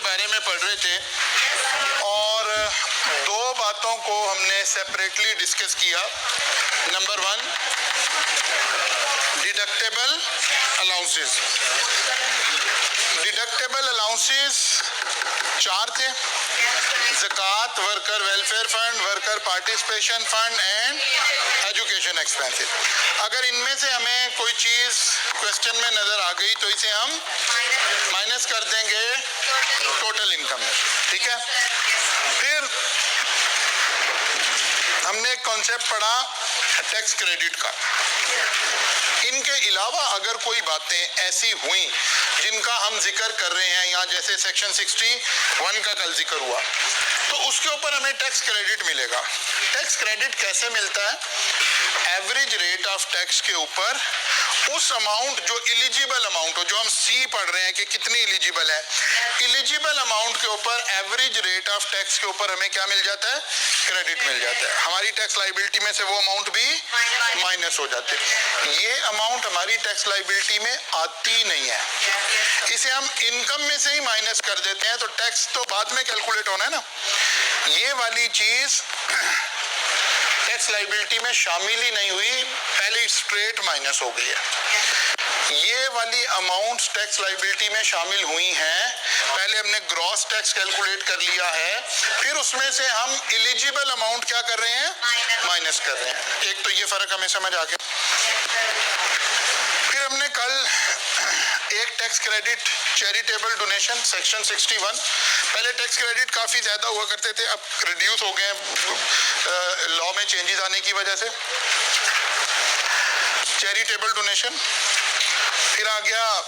बारे में पढ़ रहे थे और दो बातों को हमने सेपरेटली डिस्कस किया। Number 1, deductible allowances. Deductible allowances 4 थे, ज़कात, worker welfare fund, worker participation fund and education expenses. अगर इनमें से हमें कोई चीज़ क्वेश्चन में नज़र आ गई तो इसे हम माइनस कर देंगे टोटल इनकम में, ठीक है। फिर हमने एक कॉन्सेप्ट पढ़ा टैक्स क्रेडिट का। इनके अलावा अगर कोई बातें ऐसी हुई जिनका हम जिक्र कर रहे हैं यहाँ, जैसे सेक्शन 61 का कल जिक्र हुआ, तो उसके ऊपर हमें टैक्स क्रेडिट मिलेगा। टैक्स क्रेडिट कैसे मिलता है? एवरेज रेट ऑफ टैक्स के ऊपर उस अमाउंट जो इलिजिबल अमाउंट हो, जो हम सी पढ़ रहे हैं कि कितनी इलिजिबल है, इलिजिबल अमाउंट के ऊपर एवरेज रेट ऑफ टैक्स के ऊपर हमें क्या मिल जाता है? क्रेडिट मिल जाता है। हमारी टैक्स लाइबिलिटी में से वो अमाउंट भी माइनस हो जाते हैं। ये अमाउंट हमारी टैक्स लाइबिलिटी में आती नहीं है, इसे हम इनकम में से ही माइनस कर देते हैं, तो टैक्स तो बाद में कैलकुलेट होना है ना। ये वाली चीज टैक्स लाइबिलिटी में शामिल ही नहीं हुई, पहले स्ट्रेट माइनस हो गई है। ये वाली अमाउंट्स टैक्स लाइबिलिटी में शामिल हुई हैं, पहले हमने ग्रॉस टैक्स कैलकुलेट कर लिया है, फिर उसमें से हम एलिजिबल अमाउंट क्या कर रहे हैं? माइनस कर रहे हैं। एक तो ये फर्क हमें समझ आ गया। फिर हमने कल एक tax credit charitable donation section 61, पहले टैक्स क्रेडिट काफ़ी ज़्यादा हुआ करते थे, अब रिड्यूस हो गए हैं लॉ में चेंजेस आने की वजह से। Charitable donation. फिर आ गया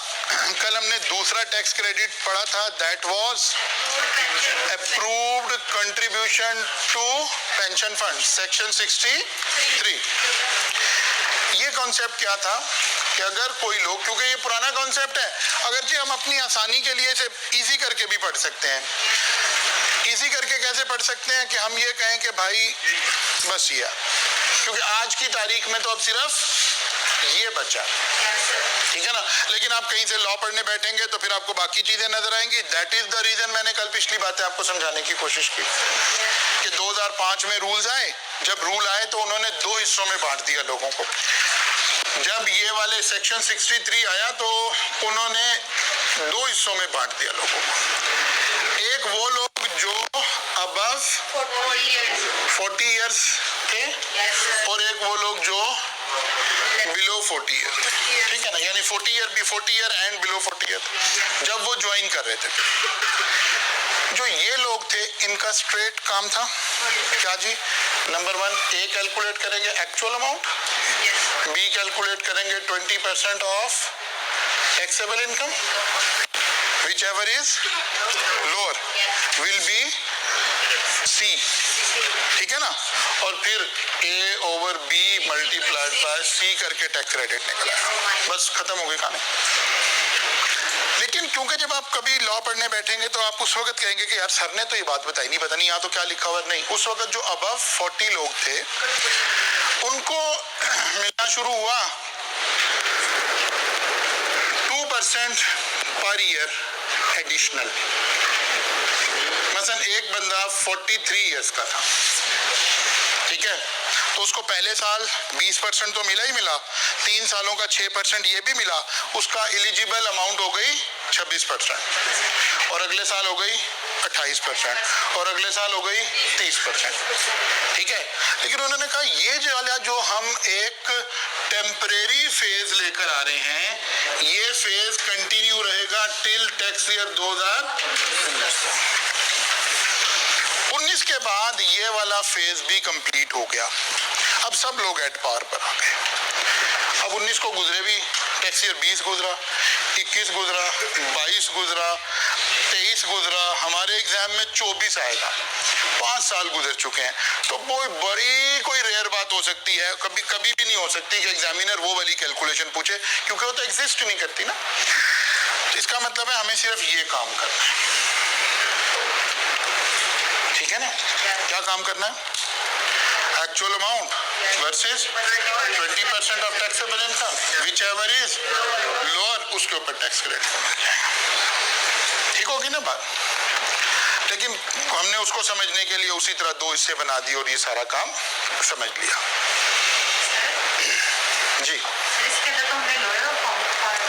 कल हमने दूसरा टैक्स क्रेडिट पढ़ा था, that was approved contribution to pension fund section 63। ये कॉन्सेप्ट क्या था कि अगर कोई लोग, क्योंकि ये पुराना कॉन्सेप्ट है, अगरचे हम अपनी आसानी के लिए इसे इजी करके भी पढ़ सकते हैं। इजी करके कैसे पढ़ सकते हैं कि हम ये कहें कि भाई बस ये, क्योंकि आज की तारीख में तो अब सिर्फ ये बचा, ठीक है ना। लेकिन आप कहीं से लॉ पढ़ने बैठेंगे तो फिर आपको बाकी चीजें नजर आएंगी। दैट इज द रीजन मैंने कल पिछली बातें आपको समझाने की कोशिश की कि 2005 में रूल्स आए। जब रूल आए तो उन्होंने 2 हिस्सों में बांट दिया लोगों को। जब ये वाले सेक्शन 63 आया तो उन्होंने 2 हिस्सों में बांट दिया लोगों को। एक वो लोग जो अबव 40 इयर्स थे और एक वो लोग जो बिलो 40 ईयर, ठीक है ना, यानी 40 ईयर एंड बिलो 40 ईयर, जब वो ज्वाइन कर रहे थे। जो ये लोग थे इनका स्ट्रेट काम था क्या जी? नंबर 1 ए कैलकुलेट करेंगे एक्चुअल अमाउंट, बी कैलकुलेट करेंगे 20% of taxable income, whichever is lower will be C, ठीक है ना, और फिर A over B multiplied by C करके टैक्स क्रेडिट निकला। बस खत्म हो गई कहानी। लेकिन क्योंकि जब आप कभी लॉ पढ़ने बैठेंगे तो आप उस वक्त कहेंगे कि यार सर ने तो ये बात बताई नहीं, पता नहीं यहाँ तो क्या लिखा हुआ नहीं। उस वक्त जो अबव 40 लोग थे उनको मिलना शुरू हुआ 2% पर ईयर एडिशनल। मसलन एक बंदा 43 इयर्स का था, ठीक है, तो उसको पहले साल 20% तो मिला ही मिला, 3 सालों का 6% ये भी मिला, उसका एलिजिबल अमाउंट हो गई 26%, और अगले साल हो गई 28%, और अगले साल हो गई 30%, ठीक है। लेकिन उन्होंने कहा ये जो हम एक टेम्परेरी फेज लेकर आ रहे हैं, ये फेज कंटिन्यू रहेगा टिल टैक्स ईयर 2019 के बाद ये वाला फेज भी कंप्लीट हो गया। अब सब लोग एट पार पर आ गए। अब 19 को गुजरे भी, टैक्स ईयर 20 गुजरा, 21 गुजरा, 22 गुजरा, 23 गुजरा, हमारे एग्जाम में 24 आएगा। 5 साल गुजर चुके हैं। तो कोई रेयर बात हो सकती है, कभी भी नहीं हो सकती कि एग्जामिनर वो वाली कैलकुलेशन पूछे, क्योंकि वो तो एग्जिस्ट नहीं करती ना। तो इसका मतलब है हमें सिर्फ ये काम करना है, ठीक है ना। क्या काम करना है? Actual amount versus 20% of taxable income, whichever is lower, उसके ऊपर टैक्स क्रेडिट मिल जाएगा। ठीक होगी ना बात? लेकिन हमने उसको समझने के लिए उसी तरह दो हिस्से बना दिए और ये सारा काम समझ लिया। जी इसके अंदर तो हमने लोअर और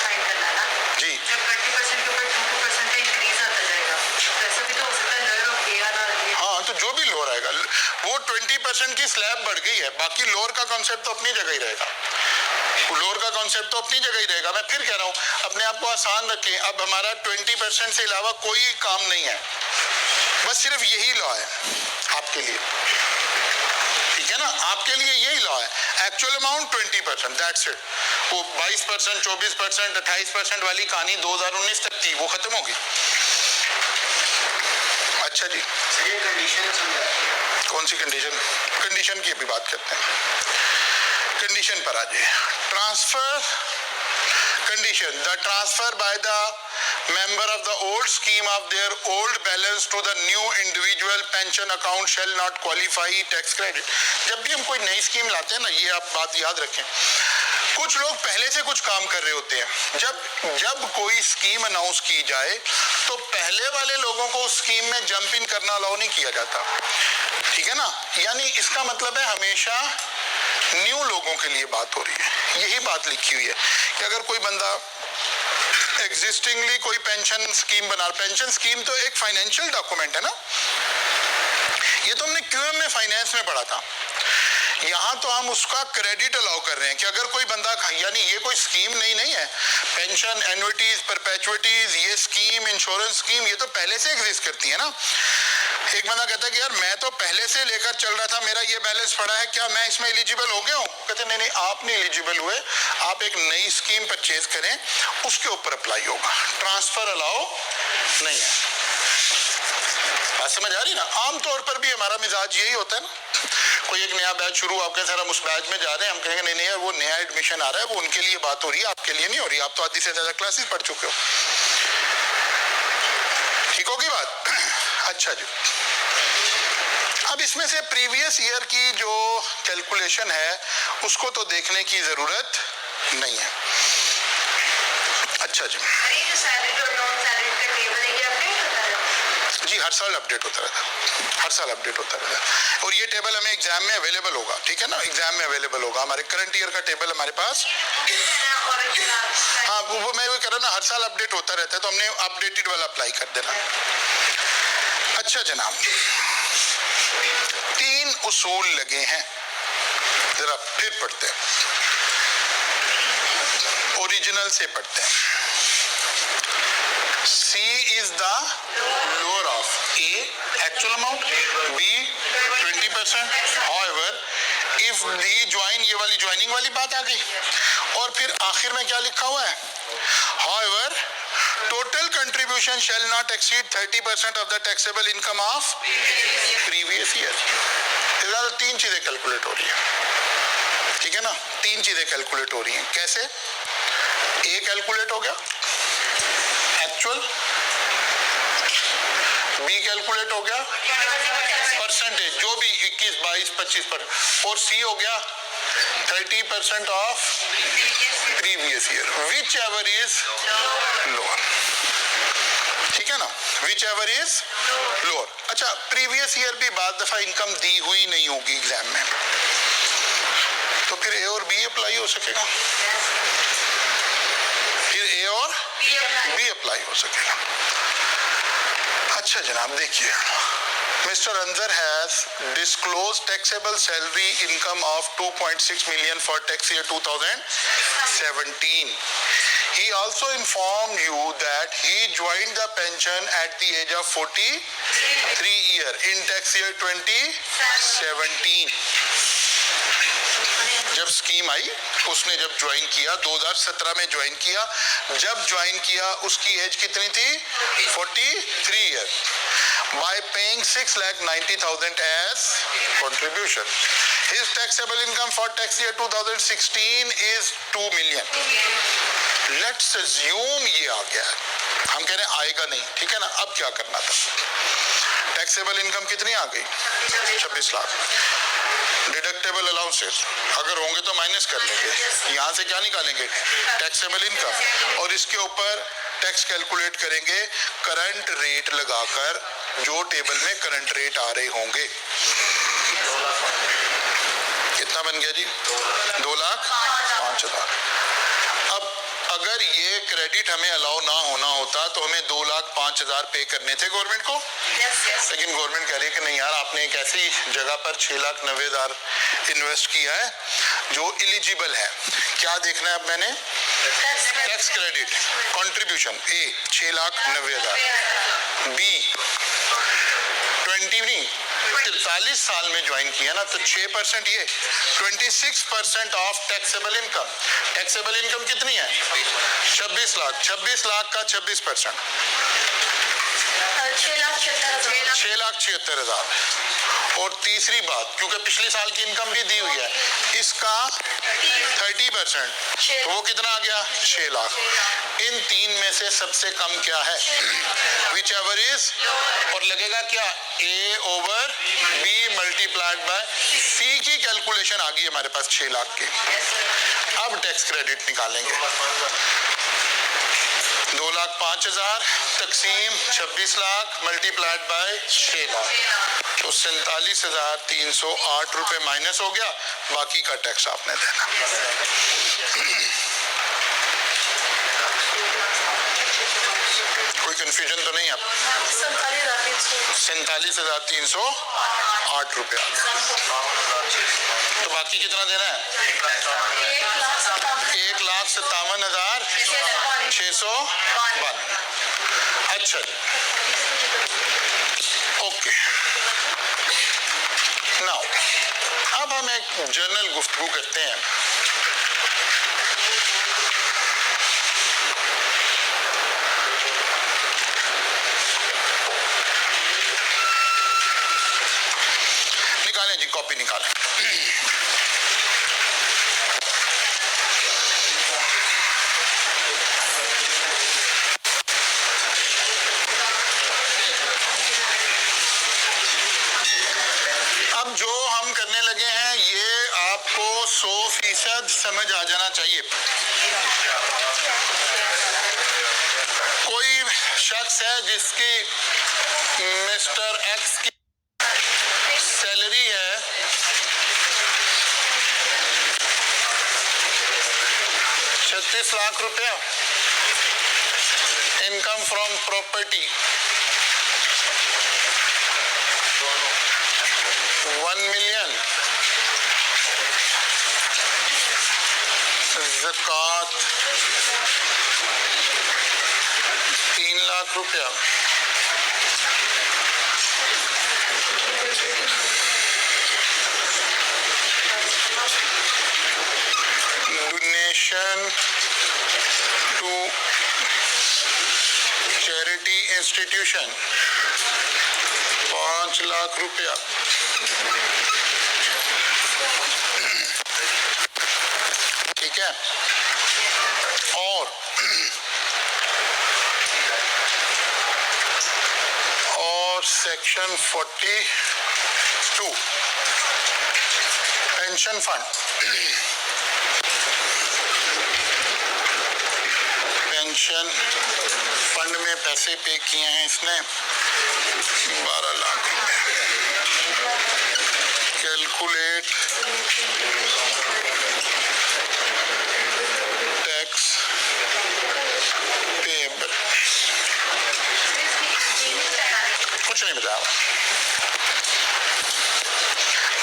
फाइंड करना ना जी, जब 30% के ऊपर 2% का इंक्रीज आता जाएगा, वैसे भी तो हो सकता है लोअर ऑफ ए आर और हाँ, तो जो भी लोअर आएगा वो 20% की स्लैब बढ़ गई है, बाकी लोअर का कॉन्सेप्ट तो अपनी जगह ही रहेगा। लोअर का कॉन्सेप्ट तो अपनी जगह ही रहेगा। मैं फिर कह रहा हूँ, अपने आप को आसान रखें। अब हमारा 20% से अलावा कोई काम नहीं है, बस सिर्फ यही लॉ है आपके लिए, ठीक है ना? आपके लिए यही लॉ है। Actual amount 20%, that's it. वो 22%, 24%, 28% वाली कहानी 2019 तक थी, वो खत्म होगी। अच्छा जी, ये कंडीशन समझा। कौन सी कंडीशन? कंडीशन की अभी बात करते हैं। कंडीशन पर आ जाए। Transfer condition, the transfer by the member of the old scheme of their old balance to the new individual pension account shall not qualify tax credit। जब भी हम कोई नई स्कीम लाते हैं ना, ये आप बात याद रखें, कुछ लोग पहले से कुछ काम कर रहे होते हैं। जब कोई स्कीम अनाउंस की जाए तो पहले वाले लोगों को उस स्कीम में जंप इन करना अलाउ नहीं किया जाता, ठीक है ना? यानी इसका मतलब है हमेशा न्यू लोगों के लिए बात हो रही है। यही बात लिखी हुई है कि अगर कोई बंदा एग्जिस्टिंगली कोई पेंशन स्कीम बना, पेंशन स्कीम तो एक फाइनेंशियल डॉक्यूमेंट है ना, ये तो हमने क्यूएम में फाइनेंस में पढ़ा था। यहाँ तो हम उसका क्रेडिट अलाउ कर रहे हैं कि अगर कोई बंदा, यानी ये कोई स्कीम नहीं है, पेंशन, एन्युइटीज, परपेचुइटीज, ये स्कीम, इंश्योरेंस स्कीम, ये तो पहले से एग्जिस्ट करती है ना। एक बंदा कहता है कि यार मैं तो पहले से लेकर चल रहा था, मेरा ये बैलेंस पड़ा है, क्या मैं इसमें एलिजिबल हो गया हूँ? कहते नहीं, आप नहीं एलिजिबल हुए, आप एक नई स्कीम परचेज करें, उसके ऊपर अप्लाई होगा, ट्रांसफर अलाउ नहीं है। बात समझ आ रही ना? आमतौर पर भी हमारा मिजाज यही होता है ना, कोई एक नया बैच शुरू, आप कहें सर हम उस बैच में जा रहे हैं, हम कहेंगे नहीं यार वो नया एडमिशन आ रहा है, वो उनके लिए बात हो रही है, आपके लिए नहीं हो रही, आप तो आधी से ज्यादा क्लासेस पढ़ चुके हो। ठीक होगी बात? अच्छा जी, अब इसमें से प्रीवियस ईयर की जो कैलकुलेशन है उसको तो देखने की जरूरत नहीं है। अच्छा जी, अरे जो सैलरी और नॉन सैलरी का टेबल है, ये अपडेट होता है जी हर साल अपडेट होता रहता है, हर साल अपडेट होता रहता है। और ये टेबल हमें एग्जाम में अवेलेबल होगा, ठीक है ना? एग्जाम में अवेलेबल होगा, हमारे करंट ईयर का टेबल हमारे पास। हाँ, वो मैं वो कह रहा ना, हर साल अपडेट होता रहता है, तो हमने अपडेटेड वाला अप्लाई कर देना। अच्छा जनाब, 3 उसूल लगे हैं, जरा फिर पढ़ते हैं, ओरिजिनल से पढ़ते हैं। C is the lower of A actual amount, B 20%, however if the join, ये वाली ज्वाइनिंग वाली बात आ गई, और फिर आखिर में क्या लिखा हुआ है? however total contribution shall not exceed 30% of the taxable income of previous year। इधर 3 चीजें कैलकुलेट हो रही है, ठीक है ना? 3 चीजें कैलकुलेट हो रही हैं। कैसे? A कैलकुलेट हो गया एक्चुअल, बी कैलकुलेट हो गया परसेंटेज, जो भी 21, 22, 25%, और सी हो गया 30% of previous year, which ever is lower, ठीक है ना? Which ever is lower. अच्छा, प्रीवियस ईयर भी बाद दफा इनकम दी हुई नहीं होगी एग्जाम में, तो फिर ए और बी अप्लाई हो सकेगा, फिर ए और बी अप्लाई हो सकेगा। अच्छा जनाब देखिए, mister Anjar has disclose taxable salary income of 2.6 million for tax year 2017. He also informed you that he joined the pension at the age of 43 year in tax year 2017. जब स्कीम आई उसने जब join किया 2017 में ज्वाइन किया, जब join किया उसकी as कितनी थी? 43 year. By paying 6,90,000 as contribution, his taxable income for tax year 2016 is 2 million। Let's assume ये आ गया, हम कह रहे हैं आएगा नहीं, ठीक है ना? अब क्या करना था? टैक्सेबल इनकम कितनी आ गई? 26 लाख। डिडक्टेबल अलाउंसेस अगर होंगे तो माइनस कर लेंगे, यहाँ से क्या निकालेंगे? टैक्सेबल इनकम, और इसके ऊपर टैक्स कैलकुलेट करेंगे करंट रेट लगाकर, जो टेबल में करंट रेट आ रहे होंगे। कितना बन गया जी? 2,05,000। अब अगर ये क्रेडिट हमें अलाउ ना होना होता तो हमें 2,05,000 पे करने थे गवर्नमेंट को, लेकिन गवर्नमेंट कह रही है कि नहीं यार, आपने एक ऐसी जगह पर 6,90,000 इन्वेस्ट किया है जो एलिजिबल है। क्या देखना है अब मैंने? टैक्स क्रेडिट कंट्रीब्यूशन ए 6,90,000, बी 43 साल में ज्वाइन किया ना तो 6% ये 26% of taxable income. Taxable income कितनी है? 26 लाख। 26 लाख का 26% 6,76,000। और तीसरी बात, क्योंकि पिछले साल की इनकम भी दी हुई है, इसका 30%, तो वो कितना आ गया? 6 लाख। इन तीन में से सबसे कम क्या है? विच एवर इज, और लगेगा क्या? A over B multiplied by C की कैलकुलेशन आ गई हमारे पास 6 लाख की। अब टैक्स क्रेडिट निकालेंगे। 2,05,000 तकसीम 26 लाख मल्टीप्लाइड बाय 6 लाख, तो 47,308 रुपए माइनस हो गया। बाकी का टैक्स आपने देना। कोई कंफ्यूजन तो नहीं? आप 47,308 रुपया। तो बाकी कितना देना है? 1,57,652। अच्छा, ओके। नाउ अब हम एक जनरल गुफ्तगू करते हैं। निकालें जी, कॉपी निकालें। अब जो हम करने लगे हैं ये आपको 100% समझ आ जाना चाहिए। कोई शख्स है जिसकी मिस्टर एक्स की सैलरी है 36 लाख रुपया, इनकम फ्रॉम प्रॉपर्टी 1 मिलियन, ज़कात 3 लाख रुपया, donation to charity institution 5 lakh रुपया, ठीक है। और section 42 pension fund, pension fund में पैसे पे किए हैं इसने 12 लाख रुपए। कैलकुलेट टैक्स पेएबल, कुछ नहीं बताया।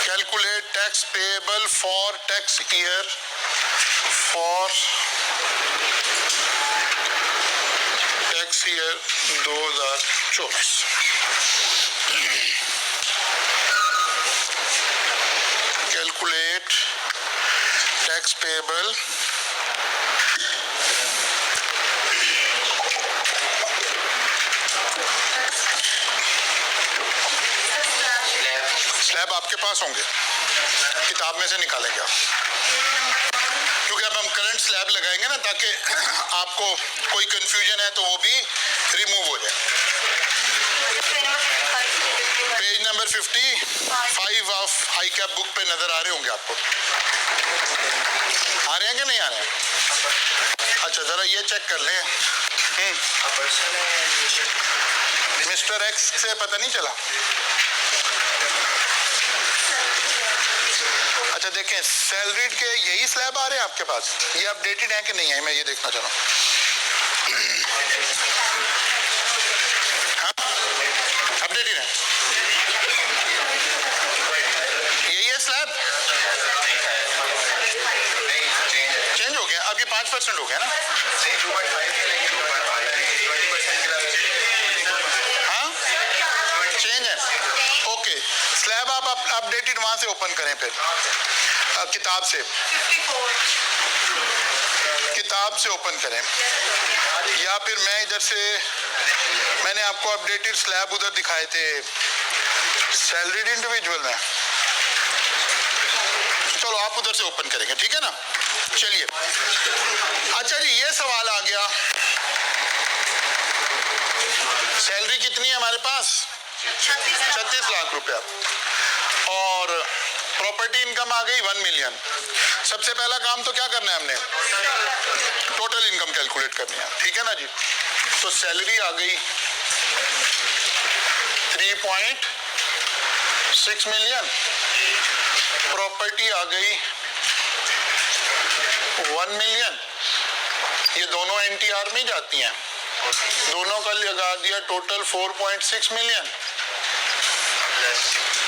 Calculate tax payable for tax year for tax year 2024। Calculate tax payable slab आपके पास होंगे, किताब में से निकालेंगे आप, क्योंकि अब हम करंट स्लैब लगाएंगे ना ताकि आपको कोई कंफ्यूजन है तो वो भी रिमूव हो जाए। Page number 55 of I cap book पे नजर आ रहे होंगे आपको। आ रहे हैं कि नहीं आ रहे हैं? अच्छा जरा ये चेक कर लें, मिस्टर एक्स से पता नहीं चला। अच्छा देखें, सैलरीड के यही स्लैब आ रहे हैं आपके पास, ये अपडेटेड है कि नहीं है, मैं ये देखना चाह रहा हूँ। हाँ अपडेटेड है, यही है स्लैब, चेंज हो गया, अब ये 5% हो गया ना। हाँ चेंज है, ओके। स्लैब आप अपडेटेड वहां से ओपन करें फिर, किताब से ओपन करें, या फिर मैं इधर से, मैंने आपको अपडेटेड स्लैब उधर दिखाए थे सैलरीड इंडिविजुअल में, चलो आप उधर से ओपन करेंगे, ठीक है ना। चलिए अच्छा जी, ये सवाल आ गया, सैलरी कितनी है हमारे पास, 36 लाख रुपया, और प्रॉपर्टी इनकम आ गई 1 मिलियन। सबसे पहला काम तो क्या करना है हमने, टोटल इनकम कैलकुलेट करनी है, ठीक है ना जी। तो सैलरी आ गई 3.6 मिलियन, प्रॉपर्टी आ गई 1 मिलियन, ये दोनों एनटीआर में जाती हैं, दोनों का लगा दिया टोटल 4.6 मिलियन,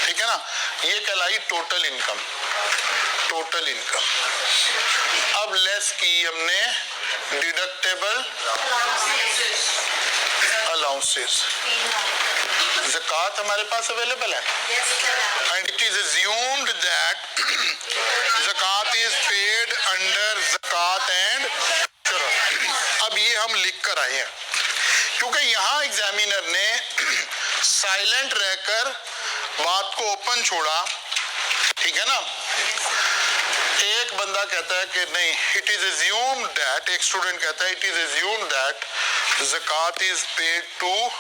ठीक है ना। ये कहलाई टोटल इनकम, टोटल इनकम। अब लेस की हमने डिडक्टेबल अलाउंसेस, ज़कात हमारे पास अवेलेबल है, and it is assumed that ज़कात इज पेड अंडर ज़कात एंड। अब ये हम लिख कर आए हैं, क्योंकि यहाँ एग्जामिनर ने साइलेंट रहकर बात को ओपन छोड़ा, ठीक है ना। एक बंदा कहता है कि नहीं, इट इज अज्यूम्ड दैट, एक स्टूडेंट कहता है इट इज अज्यूम्ड दैट ज़कात is paid to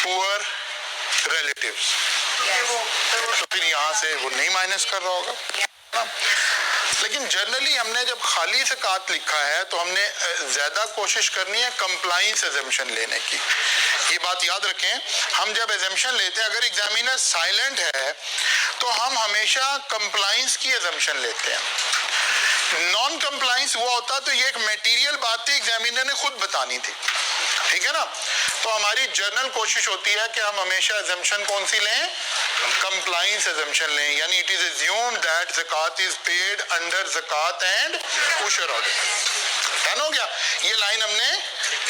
poor relatives, तो फिर यहाँ से वो नहीं माइनस कर रहा होगा। लेकिन जनरली हमने जब खाली ज़कात लिखा है तो हमने ज़्यादा कोशिश करनी है कंप्लाइंस एजम्पशन लेने की, ये बात याद रखें। हम जब एजम्पशन लेते हैं, अगर एग्जामिनर साइलेंट है तो हम हमेशा कंप्लाइंस की एजम्पशन लेते हैं। नॉन कंप्लाइंस हुआ होता तो ये एक मटेरियल बात थी, एग्जामिनर ने खुद बतानी थी, ठीक है ना। तो हमारी जनरल कोशिश होती है कि हम हमेशा एजम्पशन कौन सी लें, कंप्लाइंस एजम्पशन लें, यानी इट इज अज्यूम्ड दैट ज़कात इज पेड अंडर ज़कात एंड उशर ऑर्डर, डन हो गया। ये लाइन हमने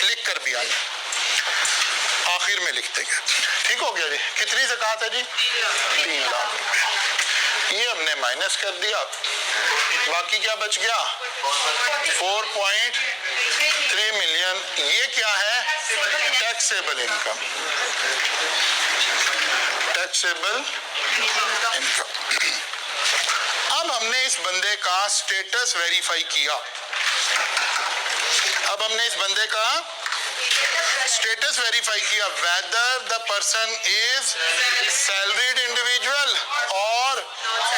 लिख कर भी आई, आखिर में लिखते गए, ठीक हो गया जी। कितनी ज़कात है जी, 3 लाख रुपए, ये हमने माइनस कर दिया, बाकी क्या बच गया 4.3 मिलियन। ये क्या है, टैक्सेबल इनकम, टैक्सेबल इनकम। अब हमने इस बंदे का स्टेटस वेरीफाई किया, अब हमने इस बंदे का स्टेटस वेरीफाई किया, whether the person is salaried individual और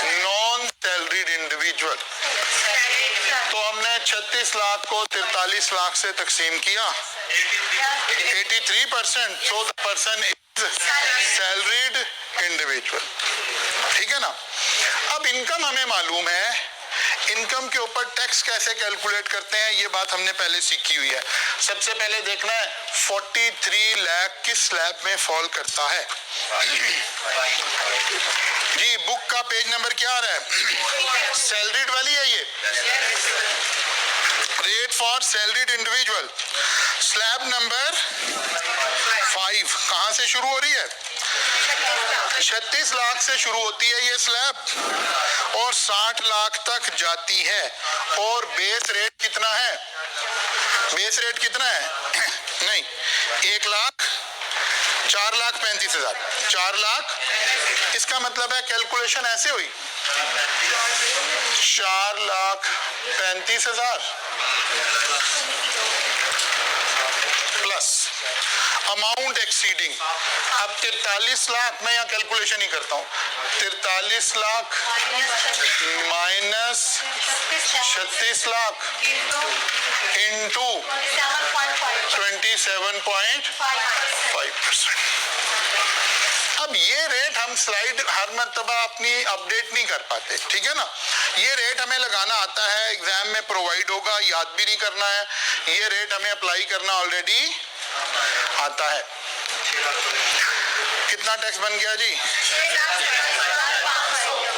नॉन सैलरीड इंडिविजुअल। तो हमने 36 लाख को 43 लाख से तकसीम किया, 83%, so the person is salaried individual, ठीक है ना। अब इनकम हमें मालूम है, इनकम के ऊपर टैक्स कैसे कैलकुलेट करते हैं ये बात हमने पहले सीखी हुई है। सबसे पहले देखना है 43 लाख किस स्लैब में फॉल करता है। जी बुक का पेज नंबर क्या आ रहा है, सैलरीड वाली है ये, rate for salaried individual, slab number 5 कहां से शुरू हो रही है, 36 लाख से शुरू होती है ये स्लैब और 60 लाख तक जाती है। और बेस रेट कितना है, बेस रेट कितना है नहीं 1,04,35,000, 4 लाख, इसका मतलब है कैलकुलेशन ऐसे हुई 4,35,000 प्लस, अमाउंट एक्सीडिंग, अब 43 लाख, मैं यहाँ कैलकुलेशन ही करता हूँ, 43 लाख माइनस 36 लाख इंटू 27.5%। अब ये रेट हम स्लाइड हर मर्तबा अपनी अपडेट नहीं कर पाते, ठीक है ना। ये रेट हमें लगाना आता है, एग्जाम में प्रोवाइड होगा, याद भी नहीं करना है, ये रेट हमें अप्लाई करना ऑलरेडी आता है। कितना टैक्स बन गया जी?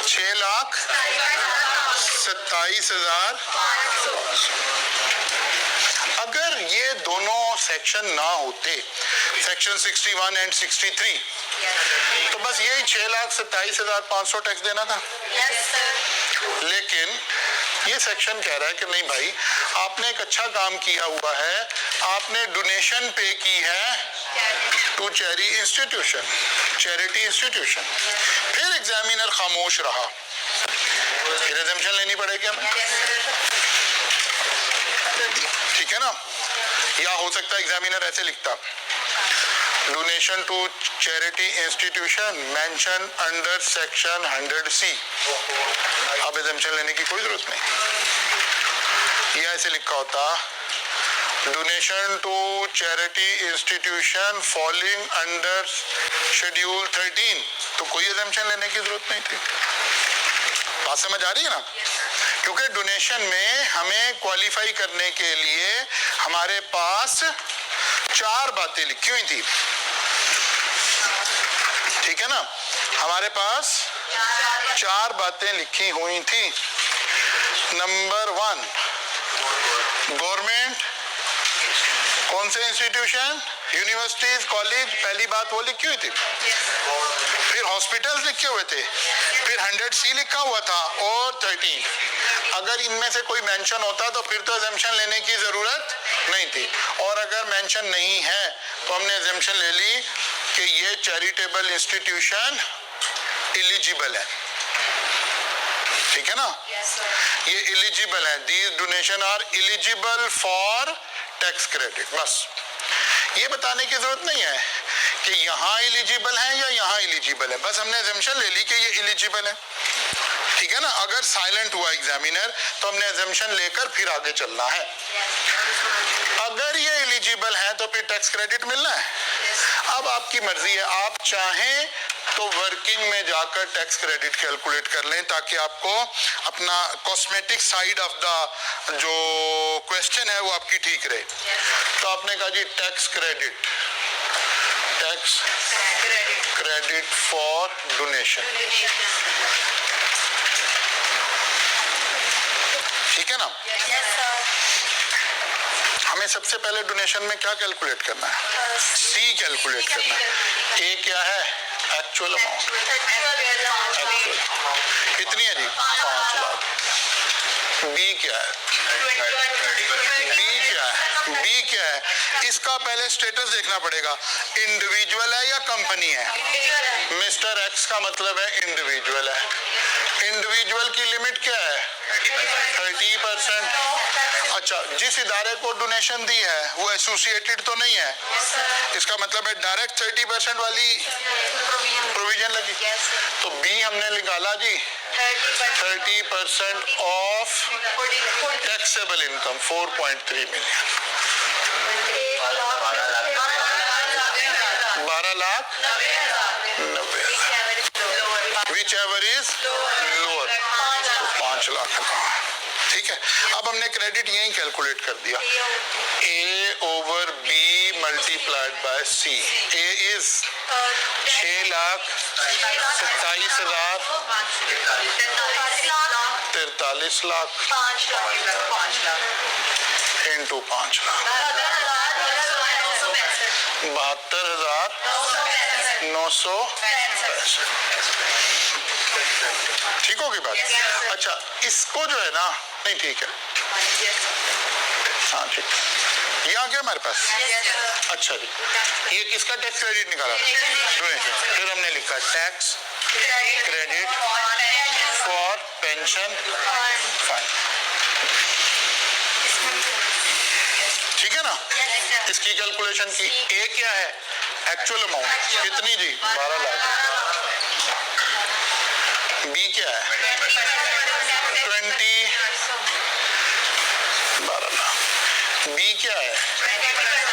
6,27,500। अगर ये दोनों सेक्शन ना होते, सेक्शन 61 एंड 63, तो बस यही 6,27,500 टैक्स देना था। लेकिन ये सेक्शन कह रहा है कि नहीं भाई, आपने एक अच्छा काम किया हुआ है, आपने डोनेशन पे की है टू चैरिटी इंस्टीट्यूशन। फिर एग्जामिनर खामोश रहा, फिर एग्जामिशन लेनी पड़ेगी हमें, ठीक है ना। या हो सकता है एग्जामिनर ऐसे लिखता, donation to charity institution mentioned under section 100C, अब एग्जामिशन लेने की कोई जरूरत नहीं। ये ऐसे लिखा होता, donation to charity institution falling under schedule 13, तो कोई एग्जामिशन लेने की जरूरत नहीं थी। बात समझ आ रही है ना। क्योंकि डोनेशन में हमें क्वालिफाई करने के लिए हमारे पास 4 बातें लिखी हुई थी, ठीक है ना। हमारे पास 4 बातें लिखी हुई थी। नंबर 1, गवर्नमेंट, कौन से इंस्टीट्यूशन, यूनिवर्सिटीज, कॉलेज, पहली बात वो लिखी हुई थी। फिर हॉस्पिटल्स लिखे हुए थे, फिर 100C लिखा हुआ था और 13। अगर इनमें से कोई मेंशन होता तो फिर तो एग्जाम्पशन लेने की जरूरत नहीं थी, और अगर मेंशन नहीं है तो हमने एग्जाम्पशन ले ली कि ये चैरिटेबल इंस्टीट्यूशन एलिजिबल है, ठीक है ना। ये एलिजिबल है, these donation are eligible for tax credit. बस ये बताने की जरूरत नहीं है कि यहाँ एलिजिबल है या यहाँ एलिजिबल है, बस हमने एग्जाम्पशन ले ली कि ये एलिजिबल है, ठीक है ना। अगर साइलेंट हुआ एग्जामिनर तो हमने एग्जाम्पशन लेकर फिर आगे चलना है। अगर ये एलिजिबल है तो फिर टैक्स क्रेडिट मिलना है। अब आपकी मर्जी है, आप चाहें तो वर्किंग में जाकर टैक्स क्रेडिट कैलकुलेट कर लें ताकि आपको अपना कॉस्मेटिक साइड ऑफ द जो क्वेश्चन है वो आपकी ठीक रहे। तो आपने कहा जी टैक्स क्रेडिट फॉर डोनेशन, ठीक है ना। हमें सबसे पहले डोनेशन में क्या कैलकुलेट करना है? सी कैलकुलेट करना है। ए क्या है? Actual amount. कितनी है जी? 5 लाख। बी क्या है? बी क्या है? इसका पहले स्टेटस देखना पड़ेगा, इंडिविजुअल है या कंपनी है। मिस्टर एक्स का मतलब है इंडिविजुअल है। इंडिविजुअल की लिमिट क्या है? 30%। अच्छा, जिस इदारे को डोनेशन दी है वो एसोसिएटेड तो नहीं है, इसका मतलब है डायरेक्ट 30% वाली प्रोविजन लगी। तो बी हमने निकाला जी 30% of taxable income 4.3 million, 12,90,000, which ever is lower, 5 lakh का, ठीक है। अब हमने क्रेडिट यही कैलकुलेट कर दिया, A over B multiplied by C. A is 6,27,000, 43 lakh into 5 lakh, 72,965। ठीक होगी बात? अच्छा, इसको जो है ना, नहीं ठीक है, हाँ ठीक, ये आ गया हमारे पास। अच्छा जी, ये किसका टैक्स क्रेडिट निकाला? डोनेशन। फिर हमने लिखा tax credit for pension fund, ठीक है ना। इसकी कैलकुलेशन की। ए क्या है? एक्चुअल अमाउंट कितनी जी? 12 लाख। बी क्या है? 12 लाख। बी क्या है?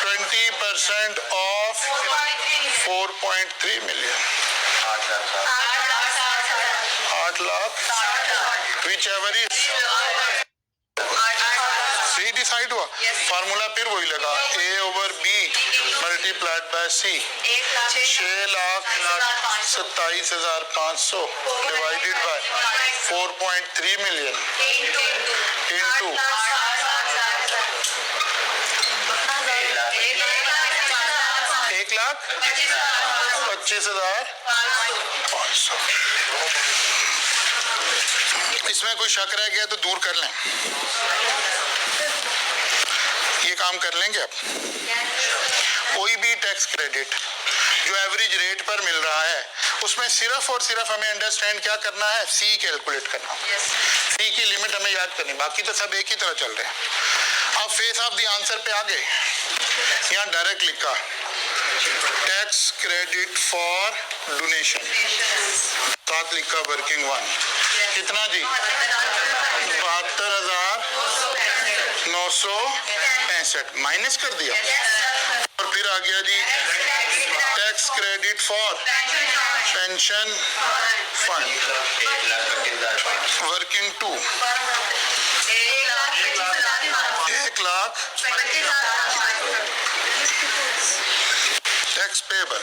20% of 4.3 million, 8 lakh. Whichever is C decide हुआ। फार्मूला फिर वही लगा, A over B multiplied by C. 6,27,500 divided by 4.3 million into 1,25,500। इसमें कोई शक रह गया तो दूर कर लें। ये काम कर लेंगे आप। कोई भी टैक्स क्रेडिट जो एवरेज रेट पर मिल रहा है उसमें सिर्फ और सिर्फ हमें अंडरस्टैंड क्या करना है? सी कैलकुलेट करना। सी की लिमिट हमें याद करनी, बाकी तो सब एक ही तरह चल रहे हैं। अब फेस ऑफ द आंसर पे आ गए, यहाँ डायरेक्ट लिखा टैक्स क्रेडिट फॉर डोनेशन, साथ लिखा वर्किंग वन। कितना जी? 72,965 माइनस कर दिया और फिर आ गया जी tax credit for pension fund working to 1,00,000 tax payable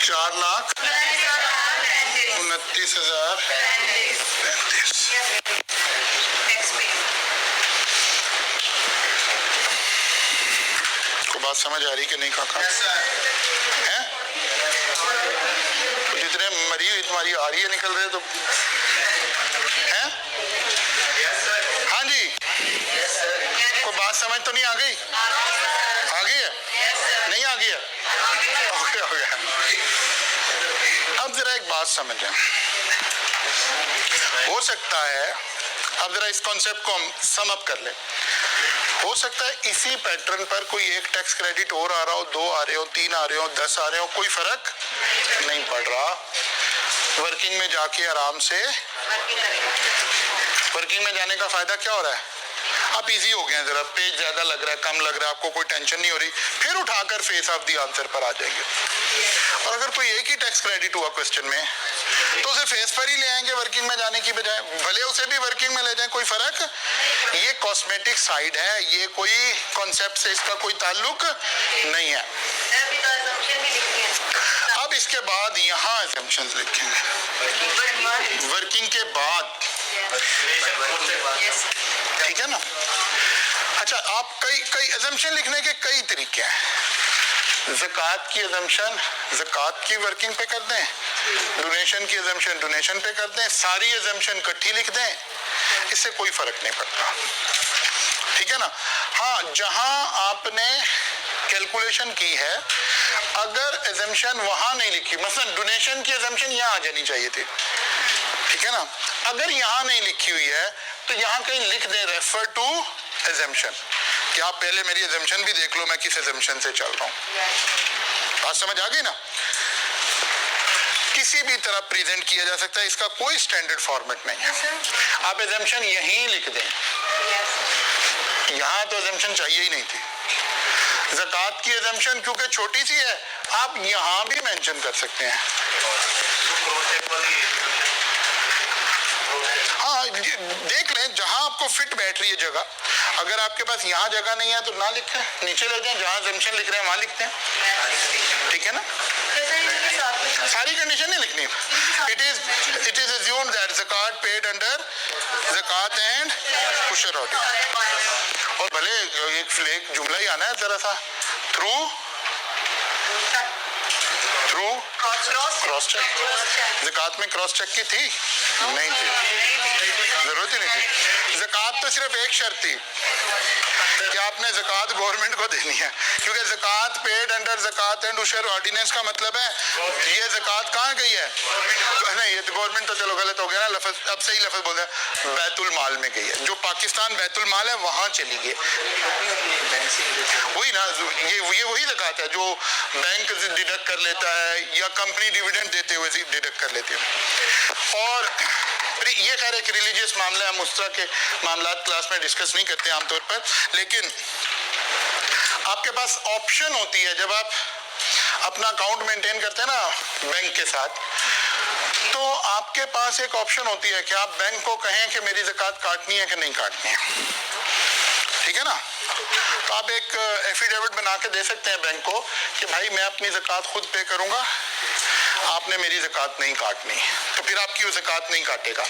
4,29,035। को बात समझ आ रही कि नहीं काका? हैं? जितने मरी तुम्हारी आ रही है निकल रहे तो हैं? हाँ जी, को बात समझ तो नहीं आ गई? आ गई है? नहीं आ गई है? ओके हो गया। अब जरा एक बात समझें, हो सकता है, अब जरा इस कॉन्सेप्ट को हम सम अप कर लें। हो सकता है इसी पैटर्न पर कोई एक टैक्स क्रेडिट और आ रहा हो, 2 आ रहे हो, 3 आ रहे हो, 10 आ रहे हो, कोई फर्क नहीं पड़ रहा। वर्किंग में जाके आराम से, वर्किंग में जाने का फायदा क्या हो रहा है? आप इजी हो गए, जरा पेज ज्यादा लग रहा है, कम लग रहा है, आपको कोई टेंशन नहीं हो रही, फिर उठाकर फेस ऑफ द आंसर पर आ जाएंगे। और अगर कोई एक ही टैक्स क्रेडिट हुआ क्वेश्चन में तो उसे फेस पर ही ले आएंगे वर्किंग में जाने की बजाय, भले उसे भी वर्किंग में ले जाएं, कोई फर्क। ये कॉस्मेटिक साइड है, ये कोई कॉन्सेप्ट से इसका कोई ताल्लुक नहीं है। अब इसके बाद यहाँ assumptions लिखेंगे वर्किंग के बाद, ठीक है ना? अच्छा, आप कई assumption लिखने के कई तरीके हैं। ज़कात की assumption ज़कात की वर्किंग पे कर दें, डोनेशन की assumption डोनेशन पे कर दें, सारी assumption इकट्ठी लिख दें, इससे कोई फर्क नहीं पड़ता, ठीक है ना? हाँ, जहां आपने कैलकुलेशन की है, अगर assumption वहां नहीं लिखी, मसलन डोनेशन की assumption यहाँ आ जानी चाहिए थी, ठीक है ना? अगर यहाँ नहीं लिखी हुई है तो यहाँ कहीं लिख दे रेफर टू assumption, कि आप पहले मेरी assumption भी देख लो, मैं किस assumption से चल रहा हूँ। बात समझ आ गई ना? किसी भी तरह प्रेजेंट किया जा सकता है, इसका कोई स्टैंडर्ड फॉर्मेट नहीं है। आप assumption यहीं लिख दें, यहाँ तो assumption चाहिए ही नहीं थी। ज़कात की assumption क्योंकि छोटी सी है, आप यहाँ भी मेंशन कर सकते हैं। हाँ, देख लें जहां आपको फिट बैठ रही है जगह। अगर आपके पास यहाँ जगह नहीं है तो ना लिखें, नीचे ले जाएं, जहां assumption लिख रहे हैं वहां लिखते हैं, ठीक है ना? सारी कंडीशन नहीं लिखनी। It is assumed that zakat paid under zakat and ushrati, और भले एक जुमला ही आना है जरा सा, थ्रू क्रॉस चेक। ज़कात में क्रॉस चेक की थी? नहीं थी, जरूरत ही नहीं थी। ज़कात अब तो सिर्फ एक शर्त थी कि आपने ज़कात गवर्नमेंट को देनी है, क्योंकि ज़कात पेड अंडर ज़कात एंड उशर ऑर्डिनेंस का मतलब है ये ज़कात कहाँ गई है? नहीं, ये तो गवर्नमेंट तो चलो गलत हो गया ना लफ्ज़, अब सही लफ्ज़ बोल रहे हैं, बैतुल माल में गई है। जो पाकिस्तान बैतुल माल है वहाँ चली गई। वही ना, ये वही ज़कात है जो बैंक डिडक्ट कर लेता है या कंपनी डिविडेंड देते हुए डिडक्ट कर लेती है। और ये खैर एक रिलीजियस मामला है, हम उस तरह के मामला क्लास में डिस्कस नहीं करते आमतौर पर, लेकिन आपके पास ऑप्शन होती है जब आप अपना अकाउंट मेंटेन करते हैं ना बैंक के साथ, तो आपके पास एक ऑप्शन होती है कि आप बैंक को कहें कि मेरी ज़कात काटनी है कि नहीं काटनी है, ठीक है ना। तो आप एक एफिडेविट बना के दे सकते हैं बैंक को कि भाई मैं अपनी ज़कात खुद पे करूंगा, आपने मेरी ज़कात नहीं काटनी, तो फिर आपकी वो ज़कात नहीं काटेगा।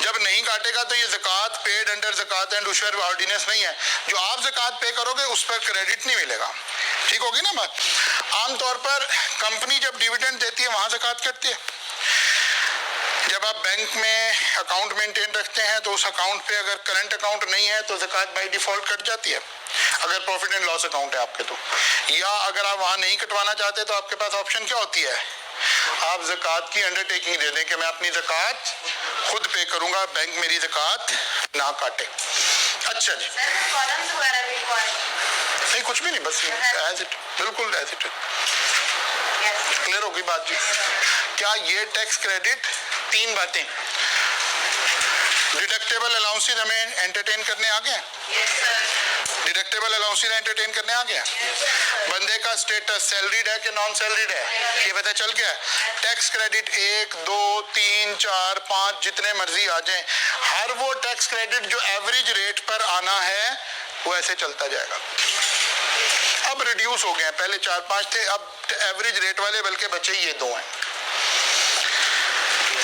जब नहीं काटेगा तो ये ज़कात पेड अंडर ज़कात एंड उशर ऑर्डिनेंस नहीं है, जो आप ज़कात पे करोगे उस पर क्रेडिट नहीं मिलेगा। ठीक होगी ना बात। आमतौर पर कंपनी जब डिविडेंड देती है वहां ज़कात करती है। जब आप बैंक में अकाउंट मेंटेन रखते हैं तो उस अकाउंट पे अगर करंट अकाउंट नहीं है तो ज़कात बाय डिफॉल्ट कट जाती है, अगर प्रॉफिट एंड लॉस अकाउंट है आपके तो। या अगर आप वहां नहीं कटवाना चाहते तो आपके पास ऑप्शन क्या होती है, आप ज़कात की अंडरटेकिंग दे दें कि मैं अपनी ज़कात खुद पे करूंगा, बैंक मेरी ज़कात ना काटे। अच्छा जी, नहीं कुछ भी नहीं, बस एज इट, बिल्कुल एज इट। क्लियर होगी बात जी। क्या ये टैक्स क्रेडिट, तीन बातें, डिडक्टेबल अलाउंसेज हमें एंटरटेन करने आ गए, डिडक्टेबल अलाउंसेज एंटरटेन करने आ गया, बंदे का स्टेटस सैलरीड है कि नॉन सैलरीड है ये पता चल गया, टैक्स क्रेडिट 1 2 3 4 5 जितने मर्जी आ जाएं, हर वो टैक्स क्रेडिट जो एवरेज रेट पर आना है वो ऐसे चलता जाएगा। अब रिड्यूस हो गए हैं, पहले 4-5 थे, अब एवरेज रेट वाले बल्कि बचे ये 2 हैं।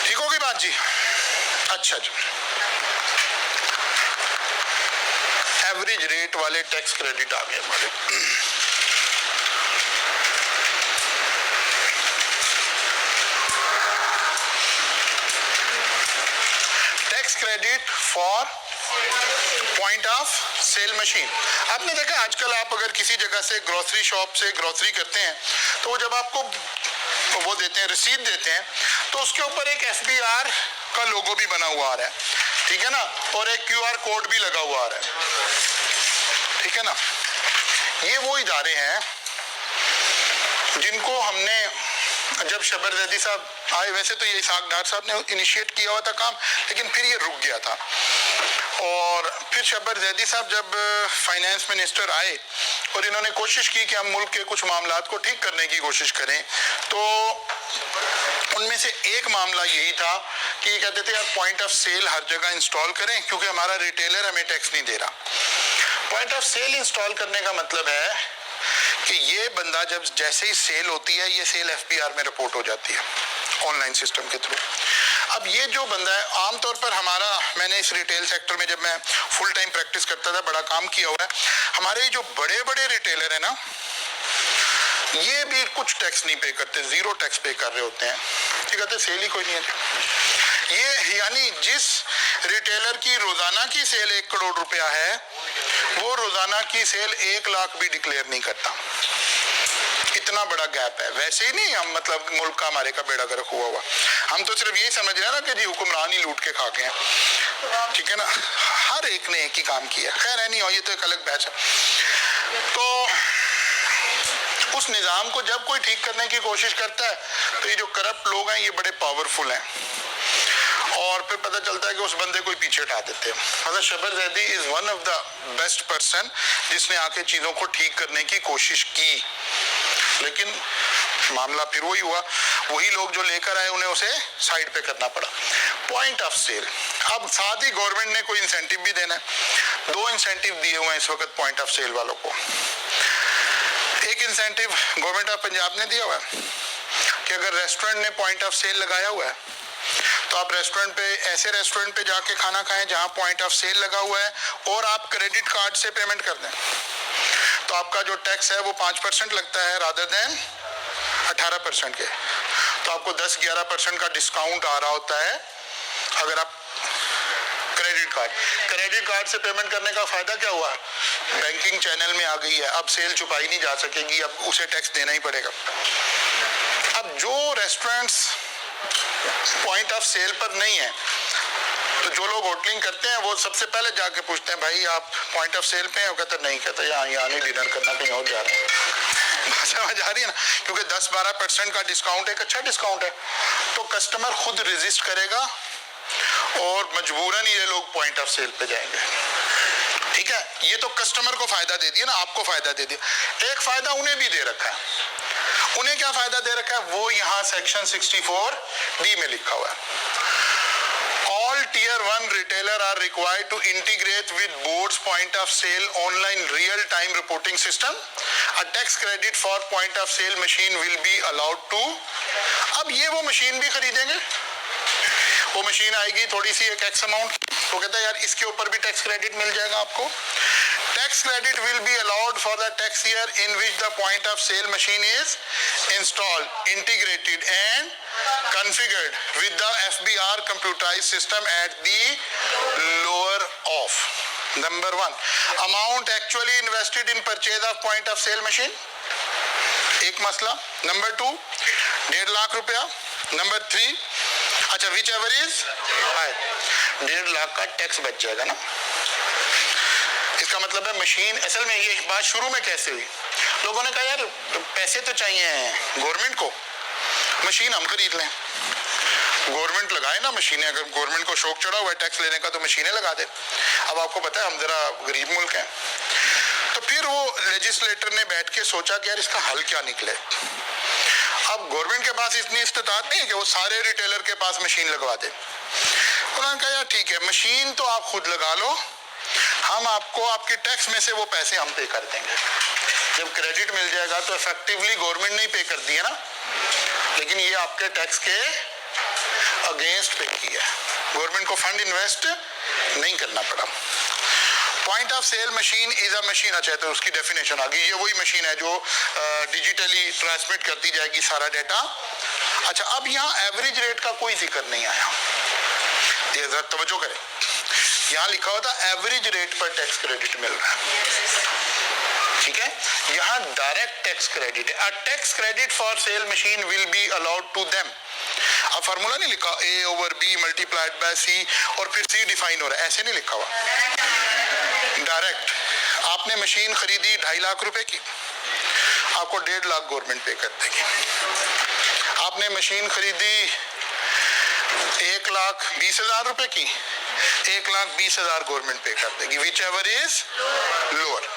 ठीक होगी बात जी। अच्छा जी, एवरेज रेट वाले टैक्स क्रेडिट आ गए हमारे। Tax credit for point of sale machine. आपने देखा आजकल आप अगर किसी जगह से ग्रोसरी शॉप से ग्रोसरी करते हैं तो जब आपको वो देते हैं, रसीद देते हैं, तो उसके ऊपर एक SBR का लोगो भी बना हुआ आ रहा है, ठीक है ना, और एक QR कोड भी लगा हुआ आ रहा है, ठीक है ना। ये वो इदारे हैं जिनको हमने, जब शबर जैदी साहब आए, वैसे तो ये इसहाक डार साहब ने इनिशिएट किया हुआ था काम, लेकिन फिर ये रुक गया था, और फिर शबर जैदी साहब जब फाइनेंस मिनिस्टर आए और इन्होंने कोशिश की कि हम मुल्क के कुछ मामलात को ठीक करने की कोशिश करें, तो उनमें से एक मामला यही था कि ये कहते थे यार पॉइंट ऑफ सेल हर जगह इंस्टॉल करें क्योंकि हमारा रिटेलर हमें टैक्स नहीं दे रहा। पॉइंट ऑफ सेल इंस्टॉल करने का मतलब है कि ये बंदा जब जैसे ही सेल होती है ये सेल FBR में रिपोर्ट हो जाती है ऑनलाइन सिस्टम के थ्रू। अब ये जो बंदा है, आमतौर पर हमारा, मैंने इस रिटेल सेक्टर में जब मैं फुल टाइम प्रैक्टिस करता था बड़ा काम किया हुआ है, हमारे जो बड़े बड़े रिटेलर है ना ये भी कुछ टैक्स नहीं पे करते, 0 टैक्स पे कर रहे होते हैं, ठीक है, सेल ही कोई नहीं है ये। यानी जिस रिटेलर की रोजाना की सेल 1 करोड़ रुपया है वो रोजाना की सेल 1 लाख भी डिक्लेयर नहीं करता, इतना बड़ा गैप है। वैसे ही नहीं हम मतलब मुल्क का हमारे का बेड़ा गर्क हुआ, हम तो सिर्फ यही समझ रहे हैं ना कि जी हुक्मरान ही लूट के खा गए हैं, ठीक है ना, हर एक ने एक ही काम किया। खैर है नहीं हो, ये तो एक अलग बहस है। तो उस निज़ाम को जब कोई ठीक करने की कोशिश करता है तो ये जो करप्ट लोग हैं ये बड़े पावरफुल हैं, और फिर पता चलता है कि उस बंदे को ही पीछे हटा देते हैं। मतलब Shabbar Zaidi is one of the best person जिसने आके चीज़ों को ठीक करने की कोशिश की, लेकिन मामला फिर वही हुआ, वही लोग जो लेकर आए उन्हें उसे साइड पे करना पड़ा। पॉइंट ऑफ सेल, अब साथ ही गवर्नमेंट ने कोई इंसेंटिव भी देना है, 2 इंसेंटिव दिए हुए हैं इस वक्त पॉइंट ऑफ सेल वालों को। एक इंसेंटिव गवर्नमेंट ऑफ पंजाब ने दिया हुआ है कि अगर रेस्टोरेंट ने पॉइंट ऑफ सेल लगाया हुआ है तो आप रेस्टोरेंट पे, ऐसे रेस्टोरेंट पे जाके खाना खाएं जहां पॉइंट ऑफ सेल लगा हुआ है और आप क्रेडिट कार्ड से पेमेंट कर दें, तो आपका जो टैक्स है वो 5% लगता है रादर देन 18% के, तो आपको 10-11% का डिस्काउंट आ रहा होता है अगर आप क्रेडिट कार्ड से पेमेंट करने का फायदा क्या हुआ? बैंकिंग चैनल में आ गई है, अब सेल छुपाई नहीं जा सकेगी, अब उसे टैक्स देना ही पड़ेगा। अब जो रेस्टोरेंट्स पॉइंट ऑफ सेल पर नहीं है, तो जो लोग होटलिंग करते हैं वो सबसे पहले जाके पूछते हैं, भाई आप पॉइंट ऑफ सेल पे हैं? वो कहते नहीं, कहते यहाँ नहीं डिनर करना, कहीं और जा रहे हैं। समझ आ रही है ना? क्योंकि 10-12% का डिस्काउंट एक अच्छा डिस्काउंट है, तो कस्टमर खुद रेजिस्ट करेगा और मजबूरन ये लोग पॉइंट ऑफ सेल पे जाएंगे। ठीक है, ये तो कस्टमर को फायदा दे दिया ना, आपको फायदा दे दिया। एक फायदा उन्हें भी दे रखा है। उन्हें क्या फायदा दे रखा है वो यहाँ सेक्शन 64D में लिखा हुआ है। All tier 1 retailer are required to integrate with board's point of sale online real time reporting system. A tax credit for point of sale machine will be allowed to. अब ये वो machine भी खरीदेंगे, वो मशीन आएगी थोड़ी सी एक x amount, तो कहता है यार इसके ऊपर भी टैक्स क्रेडिट मिल जाएगा आपको। Tax credit will be allowed for the tax year in which the point of sale machine is installed, integrated and configured with the FBR computerized system at the lower of. Number 1, amount actually invested in purchase of point of sale machine, एक मसला। Number 2, 1.5 lakh रुपया। Number 3, अच्छा which ever is high, 1.5 lakh का tax बच जाएगा ना। इसका मतलब है मशीन, असल में ये बात शुरू में कैसे हुई, लोगों ने कहा यार पैसे तो चाहिए गवर्नमेंट को, मशीन हम खरीद लें। गवर्नमेंट लगाए ना मशीनें, अगर गवर्नमेंट को शौक चढ़ा हुआ है टैक्स लेने का तो मशीनें लगा दे। अब आपको पता है हम जरा गरीब मुल्क हैं, तो फिर वो लेजिस्लेटर ने बैठ के सोचा कि यार इसका हल क्या निकले। अब गवर्नमेंट के पास इतनी इस्तेताअत नहीं है कि वो सारे रिटेलर के पास मशीन लगवा दे। उन्होंने कहा यार ठीक है, मशीन तो आप खुद लगा लो, हम आपको आपके टैक्स में से वो पैसे हम पे कर देंगे। जब क्रेडिट मिल जाएगा तो इफेक्टिवली गवर्नमेंट ने ही पे कर दिया ना, लेकिन ये आपके टैक्स के अगेंस्ट पे किया है, गवर्नमेंट को फंड इन्वेस्ट नहीं करना पड़ा। Point of sale machine is a machine, अच्छा तो उसकी डेफिनेशन आ गई, ये वही मशीन है जो डिजिटली ट्रांसमिट करती जाएगी सारा डाटा। अच्छा अब यहाँ एवरेज रेट का कोई जिक्र नहीं आया, ये जरा तवज्जो करें, यहाँ लिखा होता एवरेज रेट पर टैक्स क्रेडिट मिल रहा है। ठीक है, यहाँ डायरेक्ट टैक्स क्रेडिट है। A tax credit for sale machine will be allowed to them. अब फार्मूला नहीं लिखा A/B मल्टीप्लाइड बाय C और फिर C डिफाइन हो रहा है, ऐसे नहीं लिखा हुआ, डायरेक्ट। आपने मशीन खरीदी 2.5 लाख रुपए की, आपको 1.5 लाख गवर्नमेंट पे कर देगी। आपने मशीन खरीदी 1,20,000 रुपए की, 1,20,000 गवर्नमेंट पे कर देगी, विच एवर इज लोअर।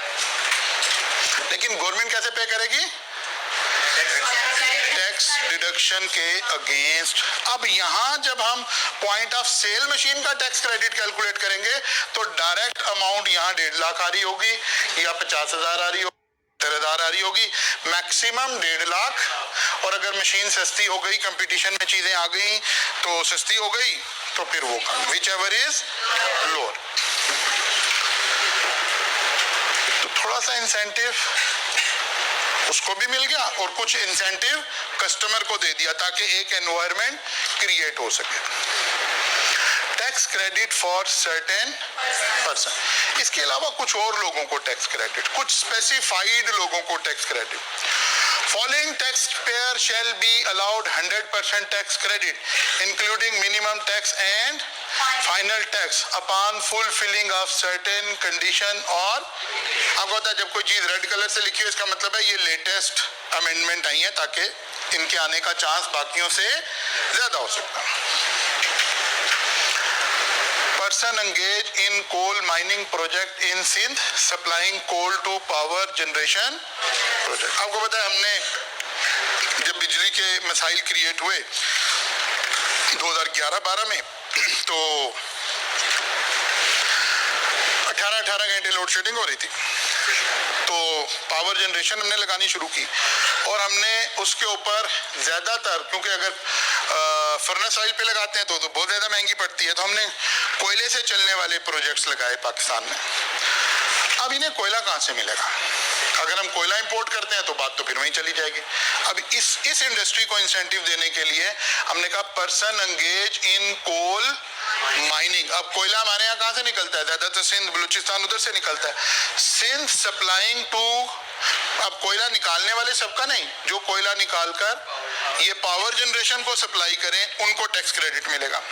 लेकिन गवर्नमेंट कैसे पे करेगी? टैक्स डिडक्शन के अगेंस्ट। अब यहाँ जब हम पॉइंट ऑफ सेल मशीन का टैक्स क्रेडिट कैलकुलेट करेंगे तो डायरेक्ट अमाउंट यहाँ 1.5 लाख आ रही होगी या 50,000 आ रही होगी, 70,000 आ रही होगी, मैक्सिमम 1.5 लाख। और अगर मशीन सस्ती हो गई, कंपटीशन में चीजें आ गई तो सस्ती हो गई, तो फिर वो कम, विच एवर इज लोअर। तो थोड़ा सा इंसेंटिव उसको भी मिल गया और कुछ इंसेंटिव कस्टमर को दे दिया ताकि एक एनवायरनमेंट क्रिएट हो सके। Tax credit for certain person, इसके अलावा कुछ और लोगों को टैक्स क्रेडिट, कुछ स्पेसिफाइड लोगों को tax credit. Following tax payer shall be allowed 100% tax credit including minimum tax and final tax upon fulfilling of certain condition. और आपको पता है जब कोई चीज रेड कलर से लिखी हो इसका मतलब है ये लेटेस्ट अमेंडमेंट आई है ताकि इनके आने का चांस बाकियों से ज्यादा हो सकता है। Person engaged in coal mining project in Sindh supplying coal to power generation project। आपको पता है हमने जब बिजली के मसाइल क्रिएट हुए 2011-12 में तो 18 घंटे लोड शेडिंग हो रही थी, तो पावर जनरेशन हमने लगानी शुरू की और हमने उसके ऊपर ज़्यादातर, क्योंकि अगर फर्नेस ऑयल पे लगाते हैं तो बहुत ज़्यादा महंगी पड़ती है, तो हमने कोयले से चलने वाले प्रोजेक्ट्स लगाए पाकिस्तान में। अब इन्हें कोयला कहाँ से मिलेगा? अगर हम कोयला इंपोर्ट करते हैं तो बात तो फिर वहीं चली जाएगी। अब इस इंडस्ट्री को इंसेंटिव देने के लिए हमने कहा person engage in coal mining. अब कोयला हमारे यहाँ कहाँ से निकलता है? ज्यादातर सिंध बलूचिस्तान उधर से निकलता है। सिंध सप्लाइंग टू, अब कोयला निकालने वाले सबका नहीं, जो कोयला निकालकर ये पावर जनरेशन को सप्लाई करें उनको टैक्स क्रेडिट मिलेगा।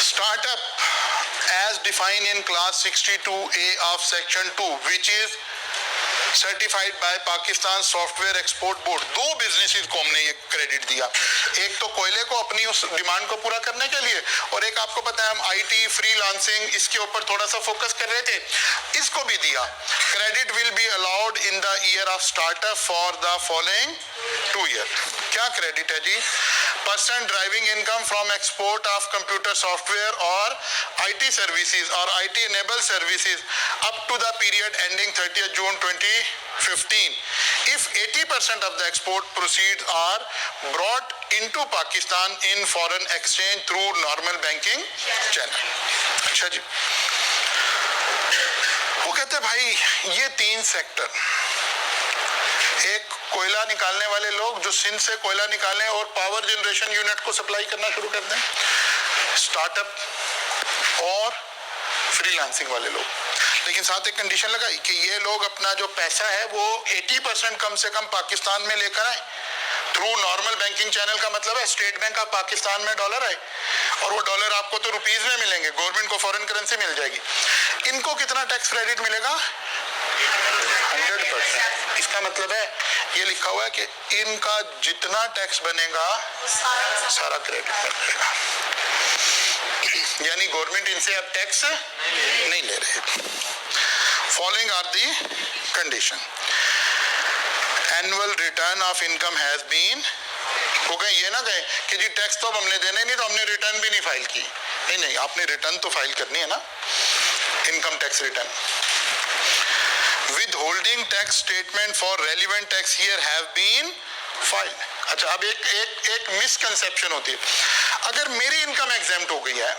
Startup as defined in class 62A of section 2 which is certified by Pakistan software export board. दो बिजनेसेस को हमने ये क्रेडिट दिया, एक तो कोयले को अपनी उस डिमांड को पूरा करने के लिए, और एक आपको पता है हम आईटी फ्रीलांसिंग इसके ऊपर थोड़ा सा फोकस कर रहे थे, इसको भी दिया। Credit will be allowed in the year of startup for the following 2 year. क्या क्रेडिट है जी? Person driving income from export of computer software और आईटी सर्विसेज और IT enable services up to the period ending 30 June 2015 if 80% of the export proceeds are brought into Pakistan in foreign exchange through normal banking channel। अच्छा जी, वो कहते हैं भाई ये 3 sector, एक कोयला निकालने वाले लोग जो सिंध से कोयला निकालें और पावर जनरेशन यूनिट को सप्लाई करना शुरू कर दें, स्टार्टअप और फ्रीलांसिंग वाले लोग। लेकिन साथ एक कंडीशन लगाई कि ये लोग अपना जो पैसा है वो 80% कम से कम पाकिस्तान में लेकर आए थ्रू नॉर्मल बैंकिंग चैनल। का मतलब है स्टेट बैंक ऑफ पाकिस्तान में डॉलर आए और वो डॉलर आपको तो रुपीज में मिलेंगे, गवर्नमेंट को फॉरेन करेंसी मिल जाएगी। इनको कितना टैक्स क्रेडिट मिलेगा? 100%। इसका मतलब है ये लिखा हुआ है कि इनका जितना टैक्स बनेगा सारा क्रेडिट मिल जाएगा, यानी गवर्नमेंट इनसे अब टैक्स नहीं ले रहे। Following are the condition. Annual return of income has been, वो कहें ये ना कहें कि जी टैक्स तो हमने देने नहीं तो हमने रिटर्न भी नहीं फाइल की। नहीं नहीं, आपने रिटर्न तो फाइल करनी है ना, income tax return. withholding tax statement for relevant tax year have been filed। अच्छा, अब एक मिसकंसेप्शन होती है, अगर मेरी इनकम एग्जेम्प्ट हो गई है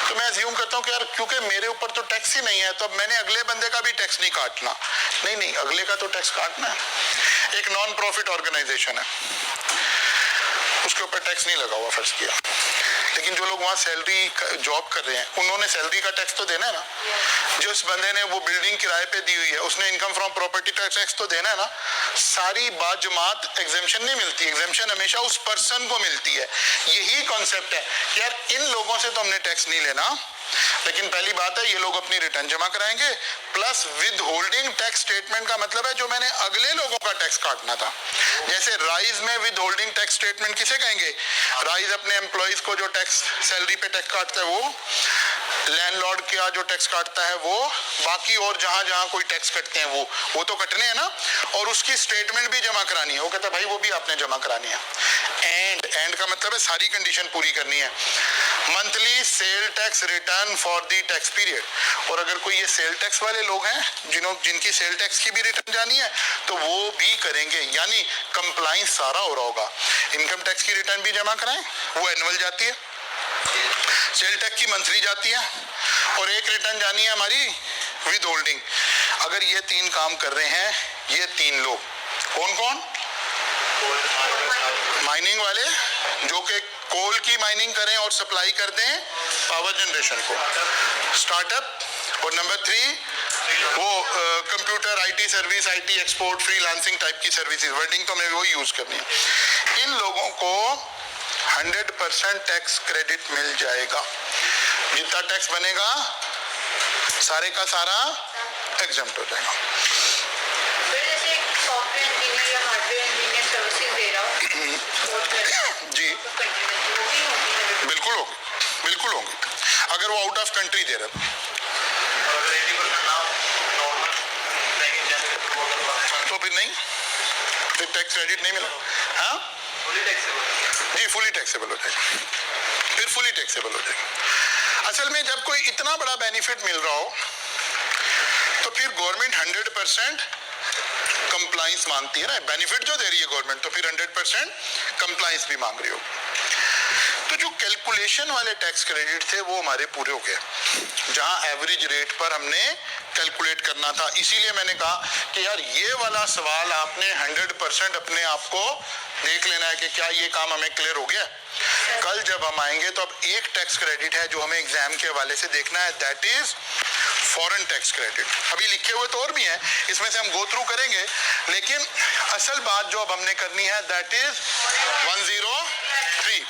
तो मैं अज्यूम करता हूँ कि यार क्योंकि मेरे ऊपर तो टैक्स ही नहीं है तो अब मैंने अगले बंदे का भी टैक्स नहीं काटना। नहीं नहीं, अगले का तो टैक्स काटना है। एक नॉन प्रॉफिट ऑर्गेनाइजेशन है, उसके ऊपर टैक्स नहीं लगा हुआ फर्ज किया, लेकिन जो लोग वहाँ सैलरी जॉब कर रहे हैं उन्होंने सैलरी का टैक्स तो देना है ना। जिस बंदे ने वो बिल्डिंग किराए पे दी हुई है उसने इनकम फ्रॉम प्रॉपर्टी टैक्स तो देना है ना। सारी बाजमात एग्जेम्पशन नहीं मिलती, एग्जेम्पशन हमेशा उस पर्सन को मिलती है। यही कॉन्सेप्ट है कि यार इन लोगों से तो हमने टैक्स नहीं लेना, लेकिन पहली बात है ये लोग अपनी रिटर्न जमा कराएंगे, plus with holding tax statement का मतलब है जो मैंने अगले लोगों का टैक्स काटना था। जैसे राइज में विद होल्डिंग टैक्स स्टेटमेंट किसे कहेंगे? राइज अपने एम्प्लॉइज को जो टैक्स सैलरी पे टैक्स काटता है वो, लैंडलॉर्ड का जो टैक्स काटता है वो, बाकी और जहां जहां कोई टैक्स कटते हैं वो तो कटने हैं ना, और उसकी स्टेटमेंट भी जमा करानी है। वो कहता है भाई वो भी आपने जमा करानी है। एंड का मतलब है सारी कंडीशन पूरी करनी है। Monthly sale tax return for the tax period, और अगर कोई ये सेल टैक्स वाले लोग हैं जिनकी सेल टैक्स की भी रिटर्न जानी है तो वो भी करेंगे, यानी कंप्लाइंस सारा हो रहा होगा। इनकम टैक्स की रिटर्न भी जमा कराएं, वो एनुअल जाती है, सेल टैक्स की मंथली जाती है, और एक रिटर्न जानी है हमारी विद होल्डिंग। अगर ये 3 काम कर रहे हैं ये 3 लोग, कौन कौन? माइनिंग वाले जो कि कोल की माइनिंग करें और सप्लाई कर दें पावर जनरेशन को, स्टार्टअप, और नंबर 3 वो computer IT service, IT export, freelancing type की सर्विसेज, वर्डिंग तो हमें वो यूज करनी है। इन लोगों को 100% टैक्स क्रेडिट मिल जाएगा। जितना टैक्स बनेगा सारे का सारा एग्जम्प्ट हो जाएगा। जी बिल्कुल होगी, बिल्कुल होगी, अगर वो आउट ऑफ कंट्री दे रहा तो फिर नहीं, फिर टैक्स क्रेडिट नहीं मिला। हाँ जी, फुली टैक्सेबल हो जाएगा, फिर फुली टैक्सेबल हो जाएगा। असल में जब कोई इतना बड़ा बेनिफिट मिल रहा हो तो फिर गवर्नमेंट 100% कंप्लाइंस मांगती है ना। बेनिफिट जो दे रही है गवर्नमेंट तो फिर 100% कंप्लाइंस भी मांग रही हो। तो जो कैलकुलेशन वाले टैक्स क्रेडिट थे वो हमारे पूरे हो गए, जहां एवरेज रेट पर हमने कैलकुलेट करना था। इसीलिए मैंने कहा कि यार ये वाला सवाल आपने 100% अपने आप को देख लेना है कि क्या ये काम हमें क्लियर हो गया। कल जब हम आएंगे तो अब एक टैक्स क्रेडिट है जो हमें एग्जाम के हवाले से देखना है, that is foreign tax credit. अभी लिखे हुए तो और भी हैं, इसमें से हम गो थ्रू करेंगे, लेकिन असल बात जो अब हमने करनी है दैट इज 103।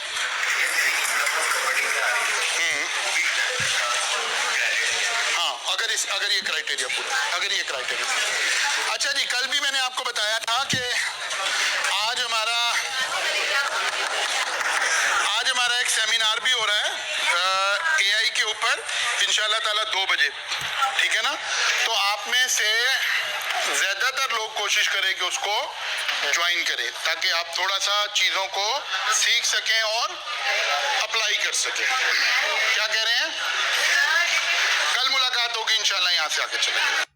हाँ, अगर ये क्राइटेरिया पूरा, अगर ये क्राइटेरिया। अच्छा जी, कल भी मैंने आपको बताया था कि आज हमारा एक सेमिनार भी हो रहा है एआई के ऊपर, इंशाल्लाह ताला 2 बजे, ठीक है ना। तो आप में से ज्यादातर लोग कोशिश करें कि उसको ज्वाइन करें, ताकि आप थोड़ा सा चीजों को सीख सकें और अप्लाई कर सकें। क्या कह रहे हैं? कल मुलाकात होगी इंशाल्लाह, यहाँ से आगे चलेंगे।